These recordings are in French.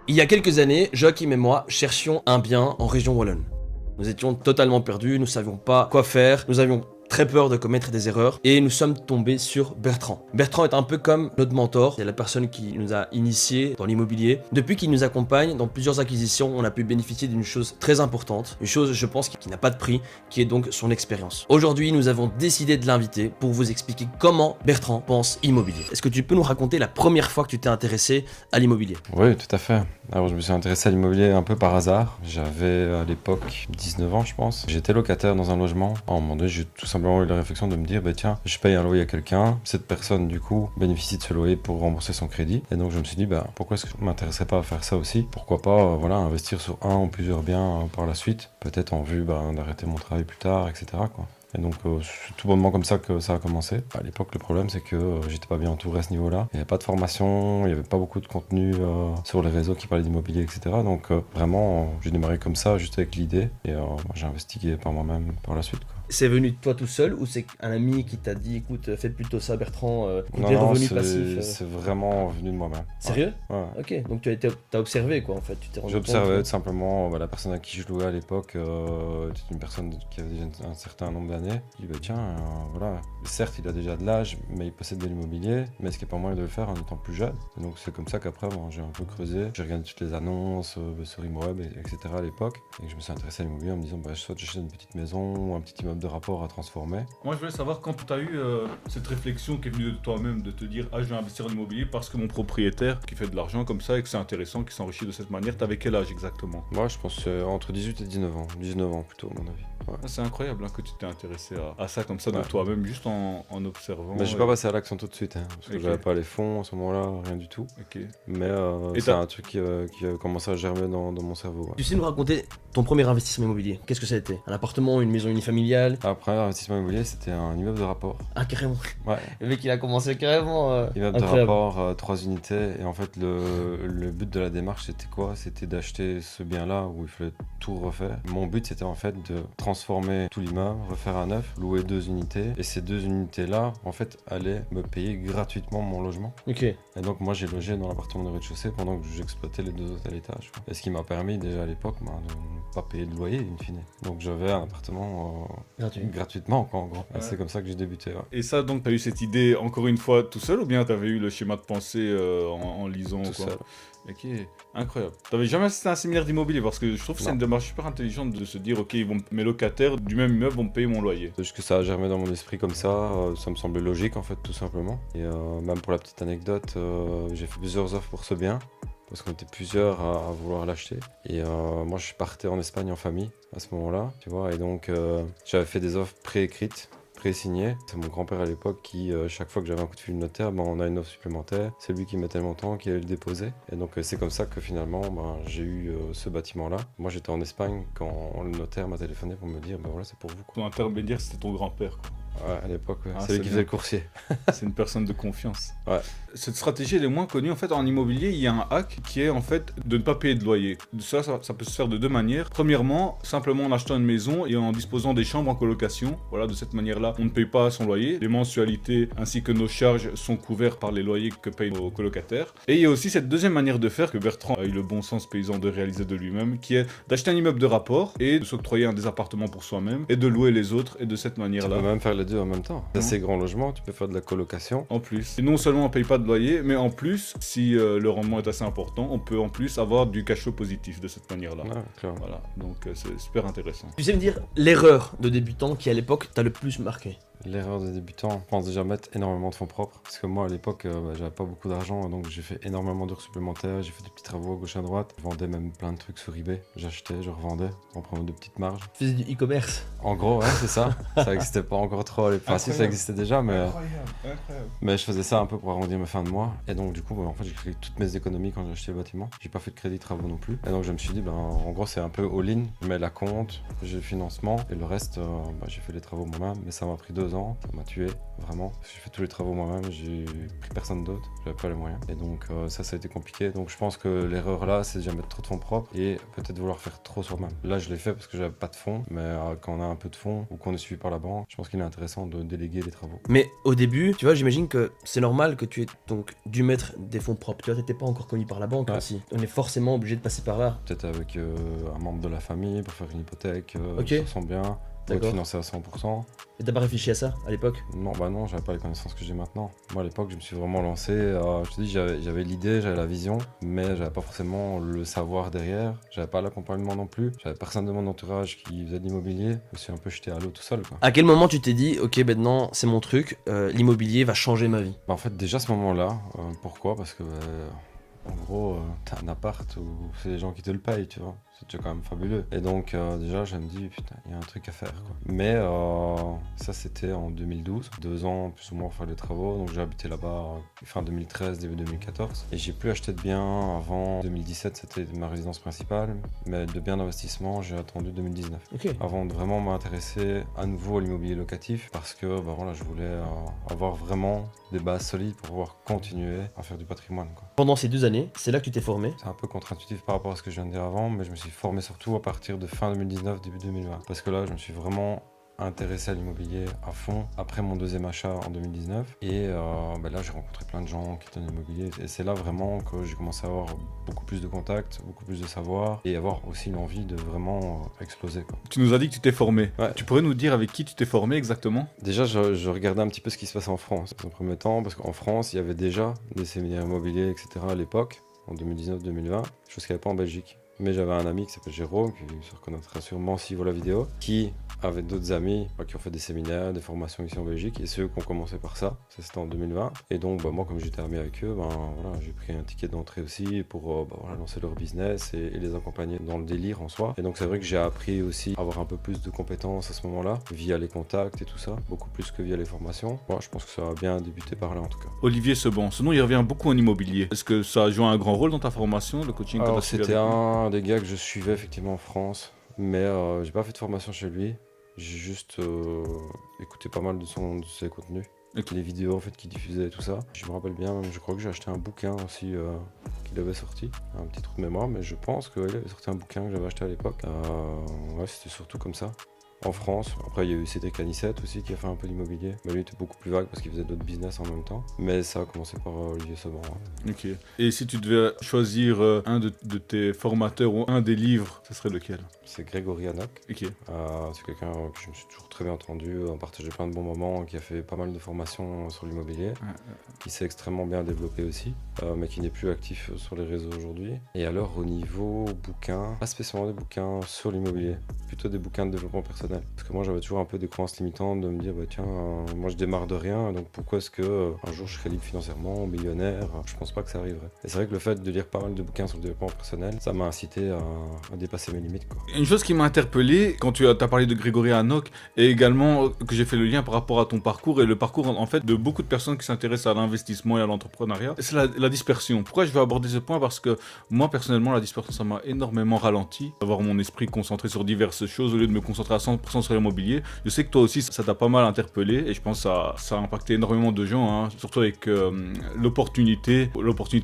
Il y a quelques années, Joachim et moi cherchions un bien en région wallonne. Nous étions totalement perdus, nous savions pas quoi faire, nous avions très peur de commettre des erreurs et nous sommes tombés sur Bertrand. Bertrand est un peu comme notre mentor, c'est la personne qui nous a initiés dans l'immobilier. Depuis qu'il nous accompagne dans plusieurs acquisitions, on a pu bénéficier d'une chose très importante, une chose je pense qui n'a pas de prix, qui est donc son expérience. Aujourd'hui, nous avons décidé de l'inviter pour vous expliquer comment Bertrand pense immobilier. Est-ce que tu peux nous raconter la première fois que tu t'es intéressé à l'immobilier? Oui, tout à fait. Alors, je me suis intéressé à l'immobilier un peu par hasard. J'avais à l'époque 19 ans, je pense. J'étais locataire dans un logement. À un moment donné, j'ai tout simplement eu la réflexion de me dire, bah tiens, je paye un loyer à quelqu'un. Cette personne, du coup, bénéficie de ce loyer pour rembourser son crédit. Et donc, je me suis dit, bah pourquoi est-ce que je m'intéresserais pas à faire ça aussi? Pourquoi pas, voilà, investir sur un ou plusieurs biens par la suite, peut-être en vue d'arrêter mon travail plus tard, etc., quoi. Et donc, c'est tout bonnement comme ça que ça a commencé. À l'époque, le problème, c'est que j'étais pas bien entouré à ce niveau-là. Il n'y avait pas de formation, il n'y avait pas beaucoup de contenu sur les réseaux qui parlaient d'immobilier, etc. Donc, vraiment, j'ai démarré comme ça, juste avec l'idée. Et moi, j'ai investigué par moi-même par la suite, quoi. C'est venu de toi tout seul ou c'est un ami qui t'a dit écoute fais plutôt ça Bertrand pour Non, des non, revenus passifs c'est vraiment venu de moi-même. Sérieux? Ouais. Ok, donc t'as observé quoi en fait, tu t'es rendu compte J'observais que- tout simplement la personne à qui je louais à l'époque, était une personne qui avait déjà un certain nombre d'années. Je dis bah tiens, voilà, certes il a déjà de l'âge, mais il possède de l'immobilier, mais est-ce qu'il n'y a pas moyen de le faire en étant plus jeune? Et donc c'est comme ça qu'après bon, j'ai un peu creusé, j'ai regardé toutes les annonces sur ImoWeb, etc. à l'époque, et je me suis intéressé à l'immobilier en me disant bah soit j'achète une petite maison ou un petit immeuble de rapport à transformer. Moi, je voulais savoir quand tu as eu cette réflexion qui est venue de toi-même, de te dire ah, je vais investir en immobilier parce que mon propriétaire qui fait de l'argent comme ça et que c'est intéressant, qui s'enrichit de cette manière. T'avais quel âge exactement? Moi je pense entre 18 et 19 ans, 19 ans plutôt à mon avis. Ouais. Ah, c'est incroyable hein, que tu t'es intéressé à ça comme ça de Ouais. toi-même, juste en observant. Mais j'ai pas passé à l'action tout de suite, hein, parce que Ok. j'avais pas les fonds à ce moment-là, rien du tout. Ok. Mais Et c'est t'as- un truc qui a commencé à germer dans mon cerveau. Ouais. Tu sais nous raconter ton premier investissement immobilier? Qu'est-ce que ça a été? Un appartement, une maison unifamiliale? Après, l'investissement immobilier, c'était un immeuble de rapport. Ah carrément. Ouais, Le mec il a commencé carrément immeuble de incroyable. rapport, 3 unités. Et en fait, le but de la démarche, c'était quoi? C'était d'acheter ce bien-là où il fallait tout refaire. Mon but, c'était en fait de transformer tout l'immeuble, refaire un neuf, louer 2 unités. Et ces 2 unités-là, en fait, allaient me payer gratuitement mon logement. Ok. Et donc, moi, j'ai logé dans l'appartement de rez-de-chaussée pendant que j'exploitais les 2 autres à l'étage, quoi. Et ce qui m'a permis, déjà à l'époque, de ne pas payer de loyer, in fine. Donc, j'avais un appartement Gratuit. gratuitement, quoi, en gros. Et Ouais. c'est comme ça que j'ai débuté, ouais. Et ça, donc, t'as eu cette idée encore une fois tout seul ou bien t'avais eu le schéma de pensée en lisant Tout quoi? seul. Ok, incroyable. T'avais jamais assisté à un séminaire d'immobilier parce que je trouve que c'est Non. une démarche super intelligente de se dire ok, mes locataires du même immeuble vont me payer mon loyer. Juste que ça a germé dans mon esprit comme ça me semblait logique en fait tout simplement. Et même pour la petite anecdote, j'ai fait plusieurs offres pour ce bien, parce qu'on était plusieurs à vouloir l'acheter. Et moi je partais en Espagne en famille à ce moment-là, tu vois, et donc j'avais fait des offres préécrites, pré-signées. C'est mon grand-père à l'époque qui, chaque fois que j'avais un coup de fil de notaire, on a une offre supplémentaire, c'est lui qui mettait le montant, qui allait le déposer. Et donc c'est comme ça que finalement j'ai eu ce bâtiment-là. Moi j'étais en Espagne quand le notaire m'a téléphoné pour me dire, voilà c'est pour vous, quoi. Ton intermédiaire c'était ton grand-père quoi. Ouais, à l'époque, ouais. Ah, C'est lui c'est qui bien. faisait le coursier. C'est une personne de confiance. Ouais. Cette stratégie elle est moins connue en fait en immobilier. Il y a un hack qui est en fait de ne pas payer de loyer. Ça peut se faire de 2 manières. Premièrement, simplement en achetant une maison et en disposant des chambres en colocation. Voilà, de cette manière-là, on ne paye pas son loyer. Les mensualités ainsi que nos charges sont couvertes par les loyers que payent nos colocataires. Et il y a aussi cette deuxième manière de faire que Bertrand a eu le bon sens paysan de réaliser de lui-même, qui est d'acheter un immeuble de rapport et de s'octroyer un des appartements pour soi-même et de louer les autres et de cette Tu manière-là. peux même faire les deux en même temps. Non. Assez grand logement, tu peux faire de la colocation. En plus. Et non seulement on paye pas de loyer, mais en plus, si le rendement est assez important, on peut en plus avoir du cash flow positif de cette manière-là. Ouais, clairement. Voilà, donc c'est super intéressant. Tu sais me dire l'erreur de débutant qui à l'époque t'a le plus marqué? L'erreur des débutants, je pense déjà mettre énormément de fonds propres. Parce que moi à l'époque, j'avais pas beaucoup d'argent, donc j'ai fait énormément d'heures supplémentaires, j'ai fait des petits travaux à gauche à droite. Je vendais même plein de trucs sur eBay, j'achetais, je revendais, en prenant de petites marges. Tu faisais du e-commerce? En gros, ouais, c'est ça. Ça existait pas encore trop à l'époque. Enfin, si, ça Incroyable. existait déjà, mais Incroyable. je faisais ça un peu pour arrondir mes fins de mois. Et donc, du coup, en fait, j'ai créé toutes mes économies quand j'ai acheté le bâtiment. J'ai pas fait de crédit travaux non plus. Et donc, je me suis dit, en gros, c'est un peu all-in. Je mets la compte, j'ai le financement, et le reste, j'ai fait les travaux moi-même. Mais ça m'a pris 2 ans ans, ça m'a tué, vraiment. Parce que j'ai fait tous les travaux moi-même, j'ai pris personne d'autre, j'avais pas les moyens. Et donc ça a été compliqué. Donc je pense que l'erreur là, c'est déjà mettre trop de fonds propres et peut-être vouloir faire trop soi-même. Là, je l'ai fait parce que j'avais pas de fonds, mais quand on a un peu de fonds ou qu'on est suivi par la banque, je pense qu'il est intéressant de déléguer les travaux. Mais au début, tu vois, j'imagine que c'est normal que tu aies donc dû mettre des fonds propres. Tu vois, t'étais pas encore connu par la banque aussi. On est forcément obligé de passer par là. Peut-être avec un membre de la famille pour faire une hypothèque, Ok. sur son bien, pour être D'accord. financé à 100%. Et t'as pas réfléchi à ça à l'époque? Non, bah non, j'avais pas les connaissances que j'ai maintenant. Moi à l'époque, je me suis vraiment lancé, je te dis, j'avais l'idée, j'avais la vision, mais j'avais pas forcément le savoir derrière, j'avais pas l'accompagnement non plus, j'avais personne de mon entourage qui faisait de l'immobilier, je me suis un peu jeté à l'eau tout seul, quoi. À quel moment tu t'es dit, ok, maintenant c'est mon truc, l'immobilier va changer ma vie? Bah, en fait, déjà à ce moment-là, pourquoi? Parce que, en gros, t'as un appart où c'est les gens qui te le payent, tu vois. C'est déjà quand même fabuleux. Et donc, déjà, je me dis, putain, il y a un truc à faire, quoi. Mais ça, c'était en 2012, 2 ans plus ou moins pour faire les travaux. Donc, j'ai habité là-bas fin 2013, début 2014. Et j'ai plus acheté de biens avant 2017, c'était ma résidence principale. Mais de biens d'investissement, j'ai attendu 2019. Ok. Avant de vraiment m'intéresser à nouveau à l'immobilier locatif, parce que bah voilà, je voulais avoir vraiment des bases solides pour pouvoir continuer à faire du patrimoine, quoi. Pendant ces 2 années, c'est là que tu t'es formé. C'est un peu contre-intuitif par rapport à ce que je viens de dire avant, mais je me suis formé surtout à partir de fin 2019, début 2020. Parce que là, je me suis vraiment intéressé à l'immobilier à fond après mon deuxième achat en 2019. Et bah là, j'ai rencontré plein de gens qui étaient dans l'immobilier. Et c'est là vraiment que j'ai commencé à avoir beaucoup plus de contacts, beaucoup plus de savoir et avoir aussi l'envie de vraiment exploser, quoi. Tu nous as dit que tu t'es formé. Ouais. Tu pourrais nous dire avec qui tu t'es formé exactement? Déjà, je regardais un petit peu ce qui se passait en France, dans un premier temps, parce qu'en France, il y avait déjà des séminaires immobiliers, etc. à l'époque, en 2019-2020, chose qu'il n'y avait pas en Belgique. Mais j'avais un ami qui s'appelle Jérôme, qui se reconnaîtra sûrement s'il voit la vidéo, qui avait d'autres amis qui ont fait des séminaires, des formations ici en Belgique, et ceux qui ont commencé par ça c'était en 2020. Et donc bah, moi, comme j'étais ami avec eux, voilà, j'ai pris un ticket d'entrée aussi pour voilà, lancer leur business et les accompagner dans le délire en soi. Et donc c'est vrai que j'ai appris aussi à avoir un peu plus de compétences à ce moment-là, via les contacts et tout ça, beaucoup plus que via les formations. Moi, je pense que ça a bien débuté par là en tout cas. Olivier Seban, ce nom il revient beaucoup en immobilier. Est-ce que ça a joué un grand rôle dans ta formation, le coaching que Alors t'as suivi c'était avec lui? un des gars que je suivais effectivement en France, mais j'ai pas fait de formation chez lui. J'ai juste écouté pas mal de ses contenus, et les vidéos en fait qu'il diffusait et tout ça. Je me rappelle bien, même, je crois que j'ai acheté un bouquin aussi qu'il avait sorti, un petit trou de mémoire, mais je pense qu'il avait sorti un bouquin que j'avais acheté à l'époque. Ouais, c'était surtout comme ça. En France, après il y a eu Cédric Anissette aussi qui a fait un peu d'immobilier, mais lui était beaucoup plus vague parce qu'il faisait d'autres business en même temps. Mais ça a commencé par Olivier Seban. Ouais. Ok. Et si tu devais choisir un de tes formateurs ou un des livres, ce serait lequel? C'est Grégory Hanoch. Ok. C'est quelqu'un que je me suis toujours très bien entendu, on partageait plein de bons moments, qui a fait pas mal de formations sur l'immobilier, qui s'est extrêmement bien développé aussi, mais qui n'est plus actif sur les réseaux aujourd'hui. Et alors au niveau bouquins, pas spécialement des bouquins sur l'immobilier, plutôt des bouquins de développement personnel. Parce que moi j'avais toujours un peu des croyances limitantes de me dire bah tiens, moi je démarre de rien, donc pourquoi est-ce que un jour je serai libre financièrement, millionnaire? Je pense pas que ça arriverait. Et c'est vrai que le fait de lire pas mal de bouquins sur le développement personnel, ça m'a incité à dépasser mes limites, quoi. Une chose qui m'a interpellé quand tu as parlé de Grégory Hanoch et également que j'ai fait le lien par rapport à ton parcours et le parcours en fait de beaucoup de personnes qui s'intéressent à l'investissement et à l'entrepreneuriat, c'est la dispersion. Pourquoi je vais aborder ce point? Parce que moi personnellement la dispersion ça m'a énormément ralenti, d'avoir mon esprit concentré sur diverses choses au lieu de me concentrer à 100% sur l'immobilier. Je sais que toi aussi ça t'a pas mal interpellé et je pense que ça a impacté énormément de gens, hein, surtout avec l'opportunité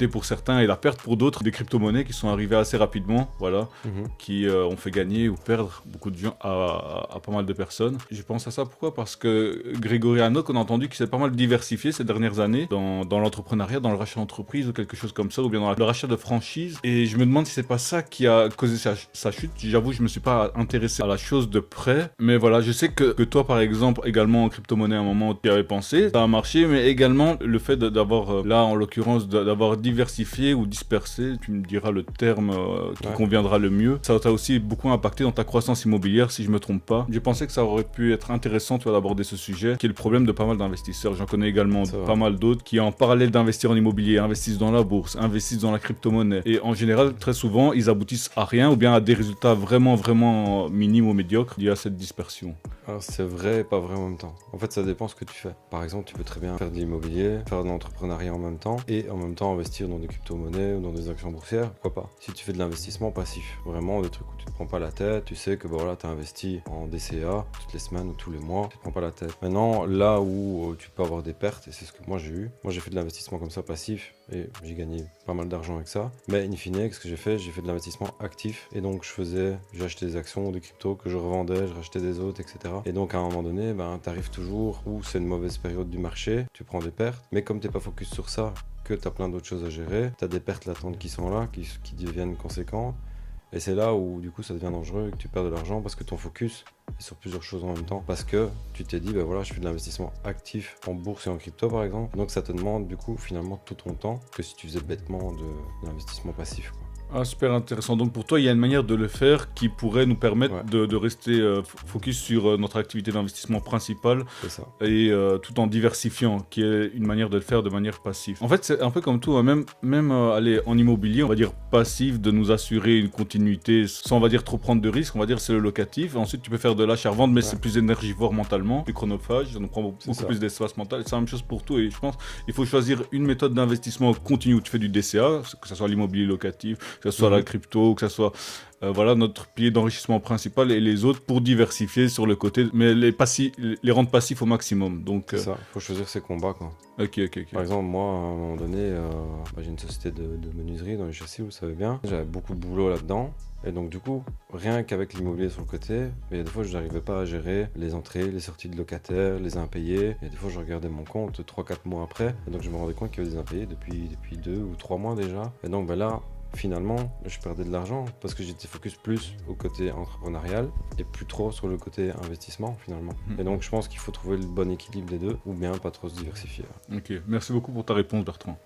pour certains et la perte pour d'autres des crypto-monnaies qui sont arrivées assez rapidement, voilà, qui ont fait gagner ou perdre beaucoup de gens à pas mal de personnes. Je pense à ça pourquoi? Parce que Grégory Hanoch, on a entendu qu'il s'est pas mal diversifié ces dernières années dans l'entrepreneuriat, dans le rachat d'entreprise ou quelque chose comme ça, ou bien dans le rachat de franchise. Et je me demande si c'est pas ça qui a causé sa chute. J'avoue, je me suis pas intéressé à la chose de près, mais voilà, je sais que toi par exemple, également en crypto-monnaie à un moment tu y avais pensé, ça a marché, mais également le fait d'avoir, là en l'occurrence, d'avoir diversifié ou dispersé, tu me diras le terme qui conviendra le mieux, ça t'a aussi beaucoup impacté dans ta croissance immobilière, si je me trompe pas. J'ai pensé que ça aurait pu être intéressant, tu vois, d'aborder ce sujet, qui est le problème de pas mal d'investisseurs. J'en connais également pas mal d'autres qui, en parallèle d'investir en immobilier, investissent dans la bourse, investissent dans la crypto-monnaie. Et en général, très souvent, ils aboutissent à rien ou bien à des résultats vraiment, vraiment minimes ou médiocres liés à cette cette dispersion? Alors c'est vrai et pas vrai en même temps. En fait, ça dépend ce que tu fais. Par exemple, tu peux très bien faire de l'immobilier, faire de l'entrepreneuriat en même temps et en même temps investir dans des crypto-monnaies ou dans des actions boursières, pourquoi pas. Si tu fais de l'investissement passif, vraiment des trucs où tu te prends pas la tête, tu sais que bah, voilà, tu as investi en DCA toutes les semaines ou tous les mois, tu te prends pas la tête. Maintenant, là où tu peux avoir des pertes, et c'est ce que moi j'ai eu, moi j'ai fait de l'investissement comme ça passif et j'ai gagné pas mal d'argent avec ça, mais in fine, qu'est-ce que j'ai fait? J'ai fait de l'investissement actif et donc j'ai acheté des actions ou des cryptos que je revendais, je rachetais des autres, etc. Et donc à un moment donné, ben, tu arrives toujours où c'est une mauvaise période du marché, tu prends des pertes, mais comme t'es pas focus sur ça, que tu as plein d'autres choses à gérer, tu as des pertes latentes qui sont là, qui deviennent conséquentes, et c'est là où du coup ça devient dangereux et que tu perds de l'argent parce que ton focus est sur plusieurs choses en même temps. Parce que tu t'es dit, ben voilà, je fais de l'investissement actif en bourse et en crypto par exemple, donc ça te demande du coup finalement tout ton temps que si tu faisais bêtement de l'investissement passif, quoi. Ah, super intéressant. Donc pour toi, il y a une manière de le faire qui pourrait nous permettre Ouais. de rester focus sur notre activité d'investissement principale C'est ça. et tout en diversifiant, qui est une manière de le faire de manière passive. En fait, c'est un peu comme tout, hein, même aller en immobilier, on va dire passif, de nous assurer une continuité sans, on va dire, trop prendre de risques, on va dire c'est le locatif. Ensuite, tu peux faire de l'achat-revente, mais c'est plus énergivore mentalement, plus chronophage, ça nous prend beaucoup plus d'espace mental. Et c'est la même chose pour tout, et je pense qu'il faut choisir une méthode d'investissement continu où tu fais du DCA, que ce soit l'immobilier locatif, que ce soit la crypto, que ce soit voilà notre pilier d'enrichissement principal et les autres pour diversifier sur le côté, mais les rendre passifs au maximum. Donc, C'est ça, faut choisir ses combats, quoi. Ok. Par exemple, moi, à un moment donné, j'ai une société de menuiserie dans les châssis, vous le savez bien. J'avais beaucoup de boulot là-dedans. Et donc, du coup, rien qu'avec l'immobilier sur le côté, mais des fois, je n'arrivais pas à gérer les entrées, les sorties de locataires, les impayés. Et des fois, je regardais mon compte 3-4 mois après. Et donc, je me rendais compte qu'il y avait des impayés depuis 2 ou 3 mois déjà. Et donc, ben là, finalement, je perdais de l'argent parce que j'étais focus plus au côté entrepreneurial et plus trop sur le côté investissement finalement. Et donc je pense qu'il faut trouver le bon équilibre des deux ou bien pas trop se diversifier. Ok, merci beaucoup pour ta réponse, Bertrand.